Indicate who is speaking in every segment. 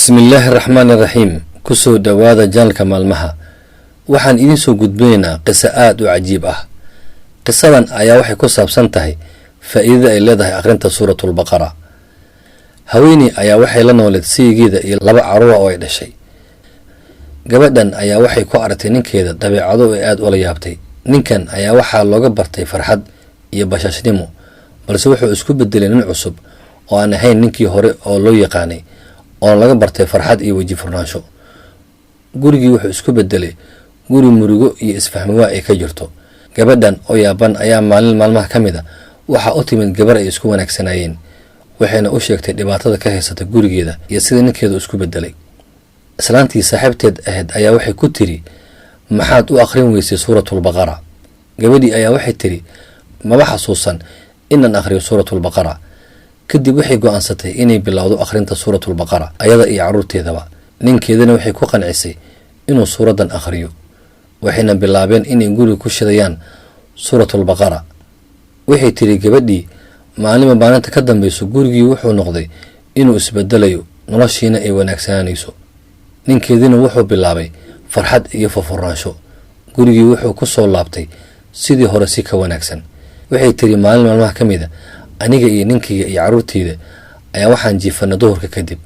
Speaker 1: bismillaahi raxmaani raxiim kusoo dhowaada janalka maalmaha. waxaan idiin soo gudbinaynaa qiso aad u cajiib ah. qisadan ayaa waxay ku saabsan tahay faa'iidada ay leedahay akhrinta suuratulbaqara. haweeney ayaa waxay la nooleed saygeeda iyo 2 caruur oo ay dhashay. gabadhan ayaa waxay ku aragtay ninkeeda dabeecado ay aad ula yaabtay. ninkan ayaa waxaa looga bartay farxad iyo bashashnimo, balse wuxuu isku bedelay nin cusub oo aan ahayn ninkii hore oo loo yaqaanay, oo laga bartay farxad iyo weji furnaansho. gurigii wuxuu isku bedelay guri murugo iyo isfahmi waa ay ka jirto. gabadhan oo yaaban ayaa maalin maalmaha ka mid a waxaa u timid gabar ay isku wanaagsanayeen, waxayna u sheegtay dhibaatada ka haysata gurigeeda iyo sida ninkeedu isku bedelay. islaantii saaxiibteed ahayd ayaa waxay ku tiri, maxaad u akhrin weysay suuratulbaqara? gabadhii ayaa waxay tiri, maba xasuusan inaan akhriyo suuratulbaqara. kadib waxay go'aansatay inay bilowdo akhrinta suuratulbaqara ayada iyo caruurteedaba. ninkeedana waxay ku qancisay inuu suuraddan akhriyo, waxayna bilaabeen inay guriga ku shidayaan suuratulbaqara. waxay tiri gabadhii, maalinba maalinta ka dambayso gurigii wuxuu noqday inuu isbedelayo, noloshiina ay wanaagsananayso. ninkeedina wuxuu bilaabay farxad iyo furfurnaansho. gurigii wuxuu ku soo laabtay sidii hore si ka wanaagsan. waxay tiri maalin maalmaha ka mid a aniga iyo ninkayga iyo caruurteyda ayaa waxaan jiifanay duhurka kadib.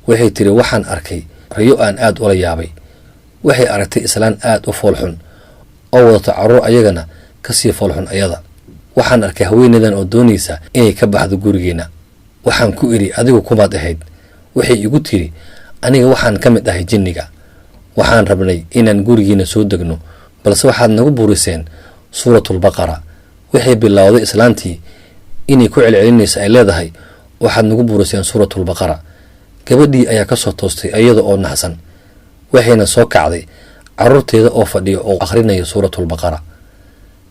Speaker 1: waxay tiri waxaan arkay riyo aan aad ula yaabay. waxay aragtay islaan aad u foolxun oo wadato caruur ayagana kasii foolxun ayada. waxaan arkay haweeneydan oo doonaysa inay ka baxdo gurigeena. waxaan ku idhi adigu kumaad ahayd? waxay igu tiri aniga waxaan ka mid ahay jinniga. waxaan rabnay inaan gurigiina soo degno, balse waxaad nagu buriseen suuratulbaqara. waxay bilowday islaantii inay ku celcelinaysa ay leedahay, waxaad nagu buriseen suuratulbaqara. gabadhii ayaa ka soo toostay iyada oo naxsan, waxayna soo kacday caruurteeda oo fadhiya oo akhrinaya suuratulbaqara.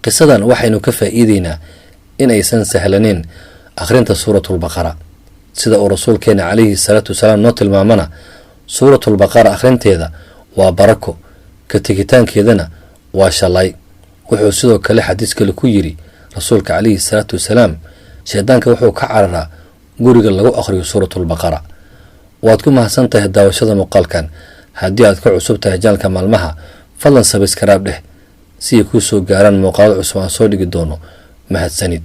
Speaker 1: qisadan waxaynu ka faa'iideynaa in aysan sahlaneyn akhrinta suuratulbaqara. sida uu rasuulkeena calayhi salaatu wasalaam noo tilmaamana, suuratulbaqara akhrinteeda waa barako, ka tegitaankeedana waa shalay. wuxuu sidoo kale xadiis kale ku yidhi rasuulka calayhi salaatu wasalaam, shaydaanka wuxuu ka cararaa guriga lagu akhriyo suuratulbaqara. waad ku mahadsan tahay daawashada muuqaalkan. haddii aad ka cusub tahay janalka maalmaha, fadlan sabskaraab dheh si ay kuu soo gaaraan muuqaalada cusub aan soo dhigi doono. mahadsanid.